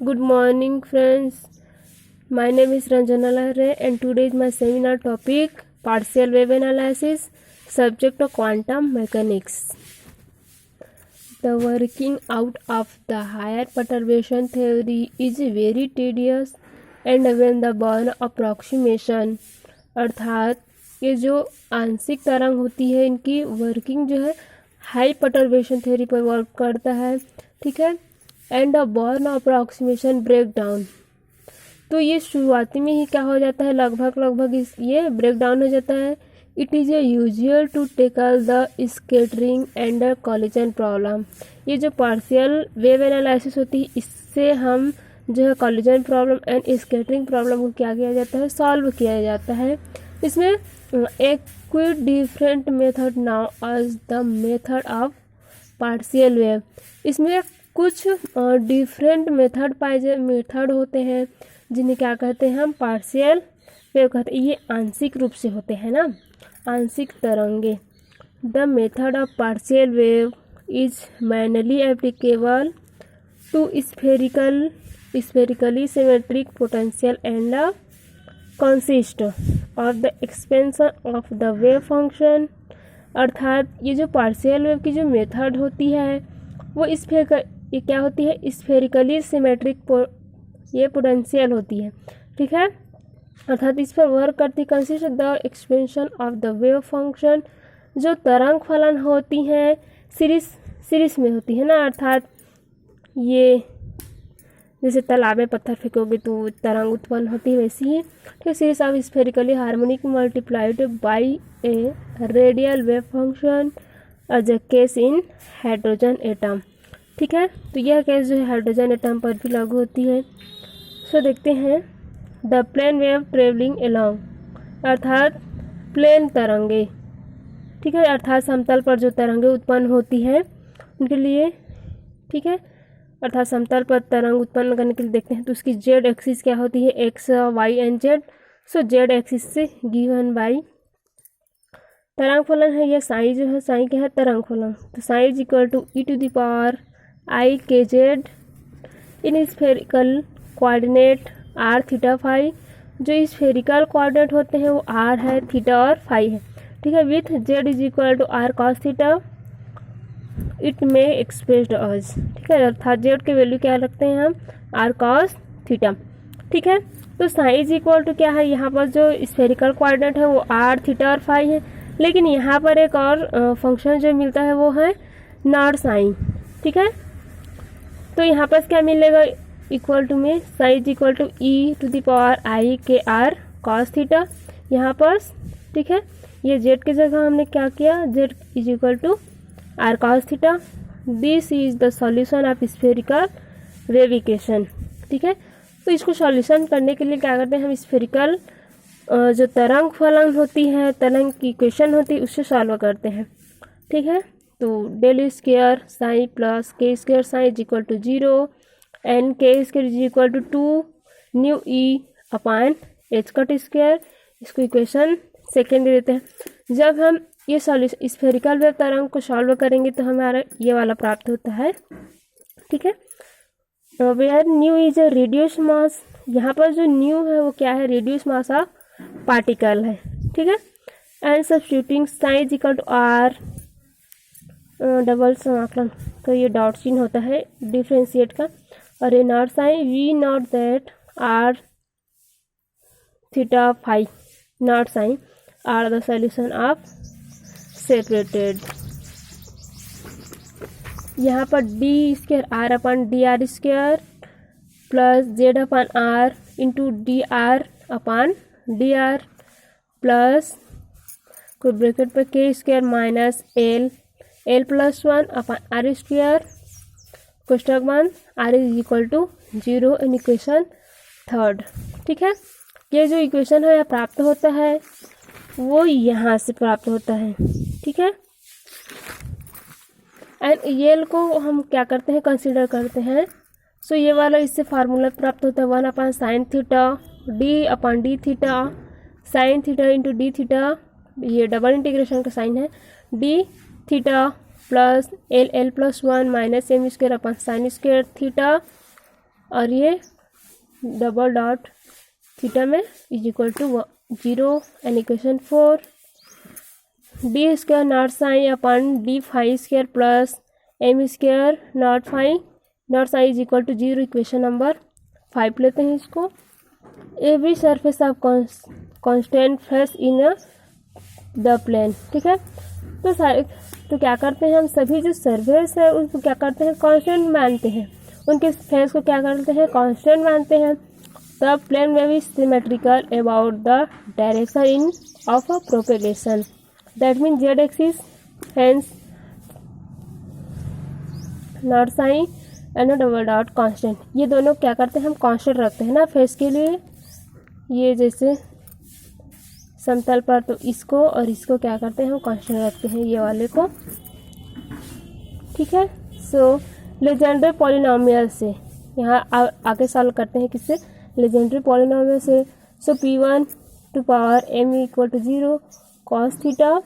Good morning, friends. My name is Ranjana Lahare, and today is my seminar topic partial wave analysis, subject of quantum mechanics. The working out of the higher perturbation theory is very tedious and when the Born approximation अर्थात ये जो आंशिक तरंग होती है इनकी working जो है हाई परटर्बेशन थ्योरी पर वर्क करता है, ठीक है। And the Born approximation break down, तो ये शुरुआती में ही क्या हो जाता है, लगभग ये ब्रेक डाउन हो जाता है। It is a usual to tackle the scattering and the collision problem. ये जो पार्शियल वेव एनालिसिस होती है इससे हम जो है collision problem and scattering problem को क्या किया जाता है, सॉल्व किया जाता है। इसमें एक quite different method now as the method of partial wave. इसमें कुछ डिफरेंट मेथड होते हैं जिन्हें क्या कहते हैं, हम पार्शियल वेव कहते हैं। ये आंशिक रूप से होते हैं ना, आंशिक तरंगे। The method of partial wave is mainly applicable to spherically symmetric potential and consist of the expansion of the wave function. अर्थात ये जो पार्शियल वेव की जो मेथड होती है वो ये क्या होती है, स्फेरिकली सिमेट्रिक ये पोटेंशियल होती है, ठीक है। अर्थात इस पर वर्क करती consist the expansion of the wave function. जो तरंग फलन होती हैं सीरीज में होती है ना, अर्थात ये जैसे तालाब में पत्थर फेंकोगे तो तरंग उत्पन्न होती है, वैसी ही ठीक। Series of spherically harmonic multiplied by a radial wave function as a case in hydrogen atom, ठीक है। तो यह केस जो है हाइड्रोजन एटम पर भी लागू होती है। सो देखते हैं the plane wave travelling along, अर्थात प्लेन तरंगे, ठीक है। अर्थात समतल पर जो तरंगे उत्पन्न होती हैं उनके लिए, ठीक है। अर्थात समतल पर तरंग उत्पन्न करने के लिए देखते हैं तो उसकी जेड एक्सिस क्या होती है, X Y and Z. So Z axis से गिवन बाई तरंग फलन है, यह साई जो है, साई क्या है, तरंग फलन। तो psi is equal to E to the power I K Z in spherical coordinate R theta phi. जो स्फेरिकल कोऑर्डिनेट होते हैं वो आर है, थीटा और फाई है, ठीक है। With Z is equal to R cos theta it में एक्सप्रेस्ड एज, ठीक है। अर्थात जेड के वैल्यू क्या रखते हैं हम, आर कॉस थीटा, ठीक है। तो साई इज इक्वल टू क्या है, यहाँ पर जो स्फेरिकल कोऑर्डिनेट है वो आर थीटा और फाई है, लेकिन यहाँ पर एक और फंक्शन जो मिलता है वो है नॉट साइन, ठीक है। तो यहाँ पर क्या मिलेगा, इक्वल टू में psi is equal to E to the power I K R cos theta यहाँ पर, ठीक है। ये जेड की जगह हमने क्या किया, Z is equal to R cos theta. This is the solution of spherical wave equation, ठीक है। तो इसको सॉल्यूशन करने के लिए क्या करते हैं हम, स्फेरिकल जो तरंग फलन होती है, तरंग की इक्वेशन होती है, उससे सॉल्व करते हैं, ठीक है। तो del square psi plus K square psi is equal to 0 and K square is equal to 2 mu E upon H cut square. इसको इक्वेशन सेकेंड दे देते हैं। जब हम ये सॉल्यूशन स्फेरिकल वेव तरंग को सॉल्व करेंगे तो हमारा ये वाला प्राप्त होता है, ठीक है। Where nu is a reduce mass, यहाँ पर जो न्यू है वो क्या है, रिड्यूस मास ऑफ पार्टिकल है, ठीक है। And substituting psi is equal to R double समाकलन, तो ये डॉट चिन्ह होता है डिफ्रेंशिएट का, और ये naught sine we note that R theta phi naught sine are the solution of separated. यहाँ पर D square R upon D R square plus Z upon R into D R upon D R plus कोई bracket पर K square minus L plus 1 upon R square कोष्टक बंद R is equal to 0 in equation third, ठीक है। ये जो equation है प्राप्त होता है वो यहाँ से प्राप्त होता है, ठीक है। एंड येल को हम क्या करते हैं, कंसीडर करते हैं। सो ये वाला इससे फार्मूला प्राप्त होता है 1 upon sine theta D upon D theta sine theta into D theta, ये डबल इंटीग्रेशन का साइन है, D theta plus L plus 1 minus M square upon sine square theta और ये डबल डॉट थीटा में is equal to 0 and equation 4 D square naught sine upon D phi square plus M square naught sine is equal to 0 equation number 5 लेते हैं इसको। Every surface of constant phase in the plane, ठीक है। तो क्या करते हैं हम, सभी जो सरफेस है उनको क्या करते हैं, कांस्टेंट मानते हैं, उनके फेस को क्या करते हैं, कांस्टेंट मानते हैं। The plane wave is symmetrical about the direction in of a propagation, that mean Z axis hence not psi and double dot constant. ये दोनों क्या करते हैं, हम कांस्टेंट रखते हैं ना फेस के लिए। ये जैसे समतल पर तो इसको और इसको क्या करते हैं, हम कांस्टेंट रखते हैं ये वाले को, ठीक है। सो लेजेंडरी पॉलिनोमियल से यहाँ आगे सॉल्व करते हैं, किससे, लेजेंडरी पॉलिनोमियल से। So p1 to power m equal to 0 cos theta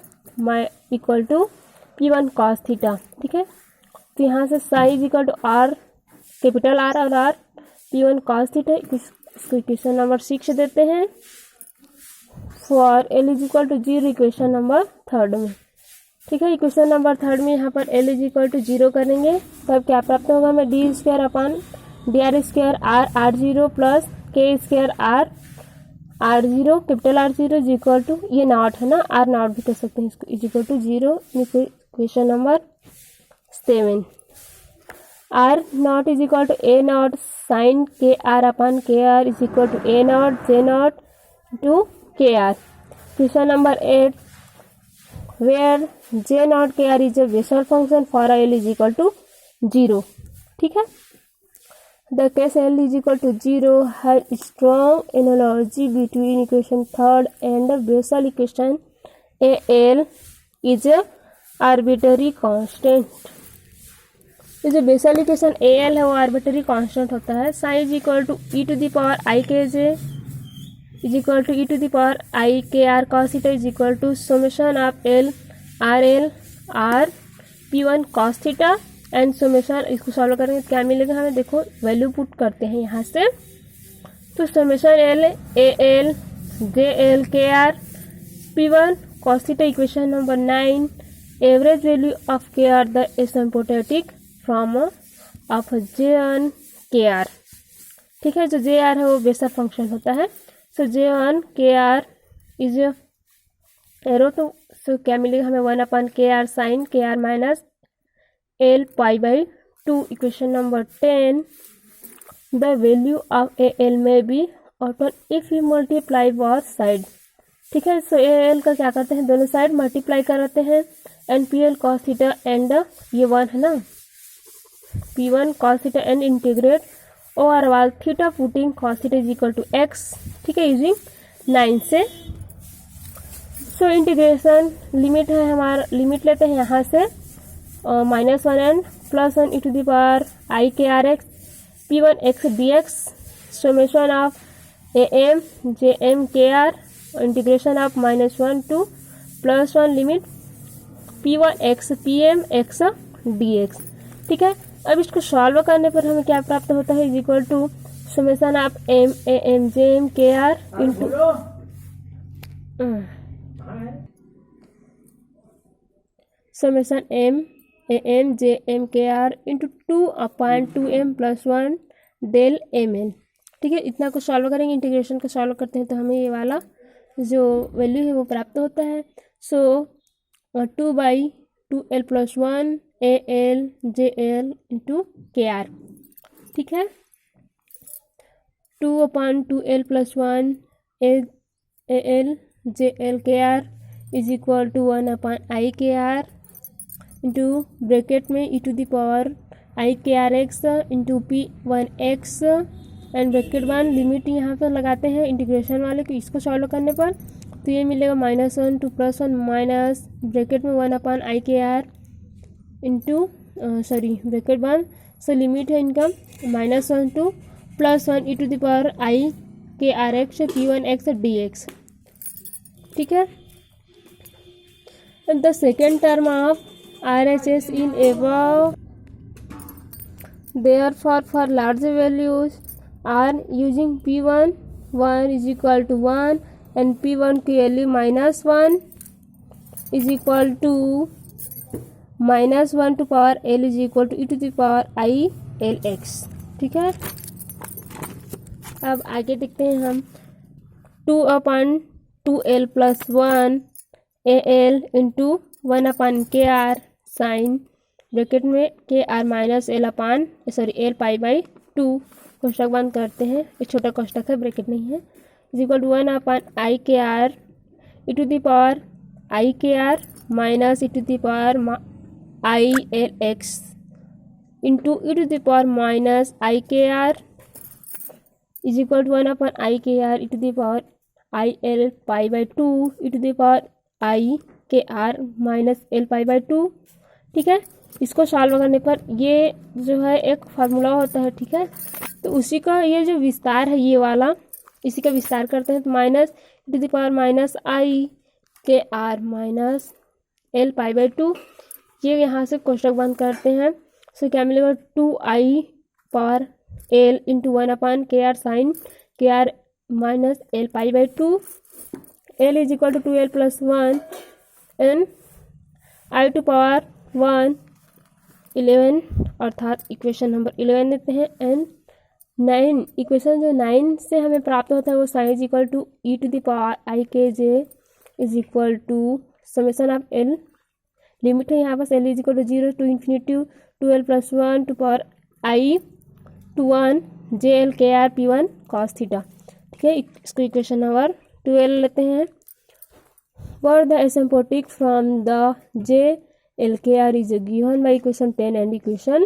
equal to p1 cos theta, ठीक है। तो यहाँ से psi equal to r, capital R और r, p1 कॉस थीटा, इसको इक्वेशन नंबर 6 देते हैं। For l is equal to 0 equation number 3 में, ठीक है। इक्वेशन नंबर 3 में यहाँ पर l इज इक्वल टू 0 करेंगे, तब क्या प्राप्त होगा हमें, D square upon D R square R 0 plus K square R 0 capital R 0 is equal to, ये नॉट है ना, आर नॉट भी कर सकते हैं इसको, is equal to 0। Equation number 7 R naught is equal to A naught sine K R upon K R is equal to A naught J naught to K R. Question number 8 where J not के R is a Bessel function for L is equal to 0, ठीक है। The case L is equal to 0 है strong analogy between equation 3 and the Bessel equation A L is arbitrary constant. ये जो basal equation A L है वो arbitrary constant होता है। Sine is equal to E to the power आई के जे is equal to E to the power I K R cos theta is equal to summation of L R p1 cos theta and summation. इसको solve करेंगे तो क्या मिलेगा हमें, देखो value put करते हैं यहाँ से, तो summation L A L J L के R p1 cos theta equation number 9 average value of K R the asymptotic from of J one K R, ठीक है। जो जे आर है वो बेसल फंक्शन होता है। सो जे1 के आर इज एरो, तो सो क्या मिलेगा हमें, 1 upon K are sine K are minus L pi by 2। Equation number 10 the value of A L में be obtain if you multiply both side, ठीक है। सो ए एल का क्या करते हैं, दोनों साइड मल्टीप्लाई कराते हैं and P L cos theta and ये 1 है ना, p1 cos theta and integrate over all theta putting cos theta is equal to x, ठीक है, यूजिंग 9 से। सो इंटीग्रेशन लिमिट है हमारा, लिमिट लेते हैं यहाँ से -1 and +1 E to the power I K R X p1 x dx summation of A M J M K R integration of -1 to +1 limit p1 x pm x dx, ठीक है। अब इसको सॉल्व करने पर हमें क्या प्राप्त होता है, is equal to summation of M A M J M K R into summation M A M J M K R into 2/2m + 1 del M L, ठीक है। इतना को सॉल्व करेंगे, इंटीग्रेशन को सॉल्व करते हैं तो हमें ये वाला जो वैल्यू है वो प्राप्त होता है। So 2/2l + 1 A L J L into K R, ठीक है। 2/2l + 1 A L J L के R is equal to 1/i K R into bracket में E to the power I K R X into p1 x and bracket 1 limit यहाँ पर लगाते हैं integration वाले को। इसको सॉल्व करने पर तो ये मिलेगा -1 टू +1 माइनस ब्रैकेट में 1/i K R into bracket 1। So limit है इनका -1 to +1 E to the power I K R X p1 x dx, ठीक है। The second term of RHS in above Therefore, for larger values r using p1 1 is equal to 1 and p1 clearly minus 1 is equal to minus 1 to power l is equal to e to the power I l x। ठीक है, अब आगे देखते हैं हम 2/2l plus 1 al into 1/kr sine bracket में kr minus L pi by 2 कोष्टक बंद करते हैं, एक छोटा कोष्टक है, ब्रैकेट नहीं है, is equal to 1/i e to the power i minus e to the power I l x into e to the power minus i is equal to 1/i e to the power I l pi by 2 e to the power i minus L pi by 2। ठीक है, इसको solve करने पर ये जो है एक formula होता है। ठीक है, तो उसी का ये जो विस्तार है ये वाला, इसी का विस्तार करते हैं, तो minus e to the power minus i minus L pi by 2, ये यहाँ से कोष्टक बंद करते हैं, सो क्या मिलेगा 2i power l into 1/kr sine kr minus L pi by 2, l is equal to 2l plus 1 and i to power 1 11, अर्थात equation number 11 देते हैं। एंड 9 इक्वेशन जो 9 से हमें प्राप्त होता है वो sine is equal to E to the power आई के जे is equal to summation of l, limit है यहाँ पर l is equal to 0 to infinity 2l plus 1 to power i to 1 j L के आर पी 1 कॉस थीटा। ठीक है, इसको equation number 12 लेते हैं। For the asymptotic from the J LKR is given by equation 10 and equation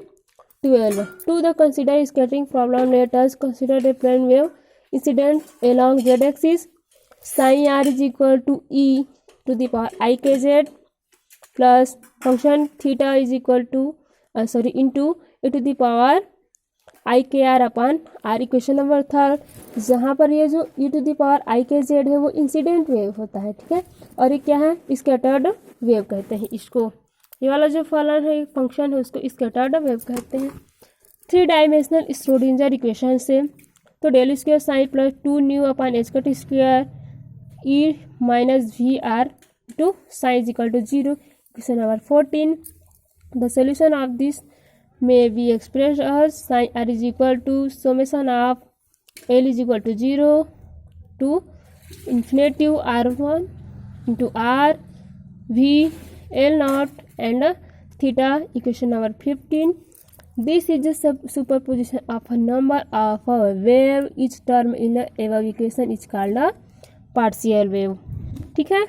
12. To the consider scattering problem, let us consider a plane wave incident along z-axis. Sin r is equal to e to the power ikz plus function theta is equal to into e to the power ikr upon r। Equation number 3, जहाँ पर ये जो e to the power ikz है वो incident wave होता है। ठीक है, और ये क्या है, स्कैटर्ड वेव कहते हैं इसको, ये वाला जो फलन है फंक्शन है उसको स्कैटर्ड वेव कहते हैं। 3 डायमेंशनल श्रोडिंगर इक्वेशन से तो del square psi plus 2 nu upon H cut square E minus V R to psi is equal to 0। Equation number 14, the solution of this may be expressed as sin r is equal to summation of l is equal to 0 to infinity r1 into r v l naught and theta। equation number 15, this is the superposition of a number of a wave, each term in the above equation is called a partial wave। ठीक है,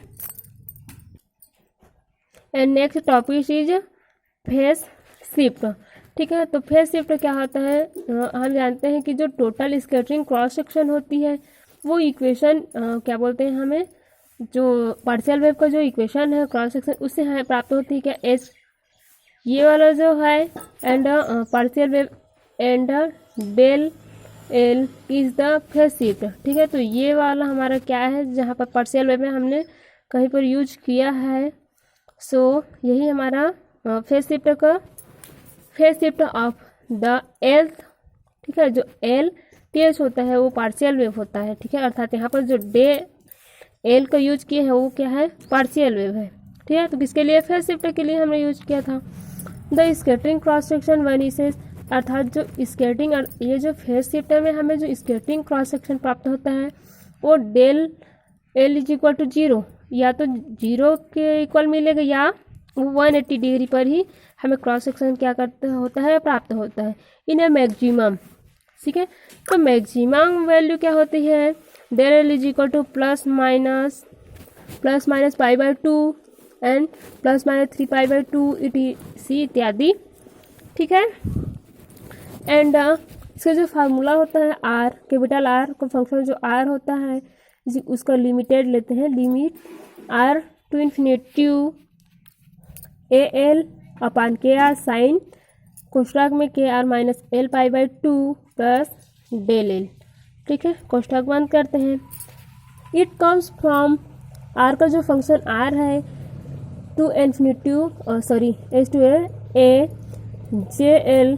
and next topic is phase shift। ठीक है, तो phase shift क्या होता है, हम जानते हैं कि जो टोटल स्कैटरिंग क्रॉस सेक्शन होती है वो इक्वेशन क्या बोलते हैं, हमें जो पार्शियल वेव का जो इक्वेशन है क्रॉस सेक्शन उससे हमें प्राप्त होती है क्या एच, ये वाला जो है, and partial wave and del L is the phase shift. ठीक है, तो ये वाला हमारा क्या है, जहाँ पर पार्शियल वेव में हमने कहीं पर यूज किया है, सो यही हमारा फेज शिफ्ट का फेज शिफ्ट ऑफ द एल्थ। ठीक है, जो एल टी एच होता है वो पार्शियल वेव होता है। ठीक है, अर्थात यहाँ पर जो डे एल का यूज किया है वो क्या है, पार्शियल वेव है। ठीक है, तो किसके लिए, फेज शिफ्ट के लिए हमने यूज किया था। द स्कैटरिंग क्रॉस सेक्शन वेनिसेस, अर्थात जो स्कैटरिंग, ये जो फेज शिफ्ट में हमें जो स्कैटरिंग क्रॉस सेक्शन प्राप्त होता है वो del L is equal to 0, या तो 0 के इक्वल मिलेगा या 180 डिग्री पर ही हमें क्रॉस सेक्शन क्या करते होता है, प्राप्त होता है इन ए मैक्सिमम। ठीक है, तो मैक्सिमम वैल्यू क्या होती है, del L is equal to plus minus pi by 2 and plus minus 3 pi by 2 सी इत्यादि। ठीक है, एंड इसका जो फार्मूला होता है आर, कैपिटल आर का फंक्शन जो आर होता है उसका लिमिटेड लेते हैं, limit r to infinity a l upon k are sine कोष्टक में k are minus L pi by 2 plus del l. ठीक है, कोष्टक बंद करते हैं। इट कम्स फ्रॉम आर का जो फंक्शन आर है to infinity H to A J L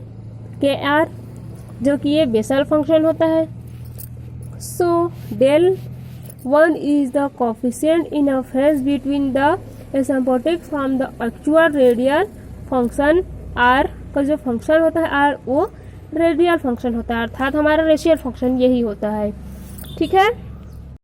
के आर, जो कि ये बेसल फंक्शन होता है। So del 1 is the coefficient in a phase between the asymptotic from the actual radial function. R का जो फंक्शन होता है आर वो रेडियल फंक्शन होता है, अर्थात हमारा रेशियल फंक्शन यही होता है। ठीक है।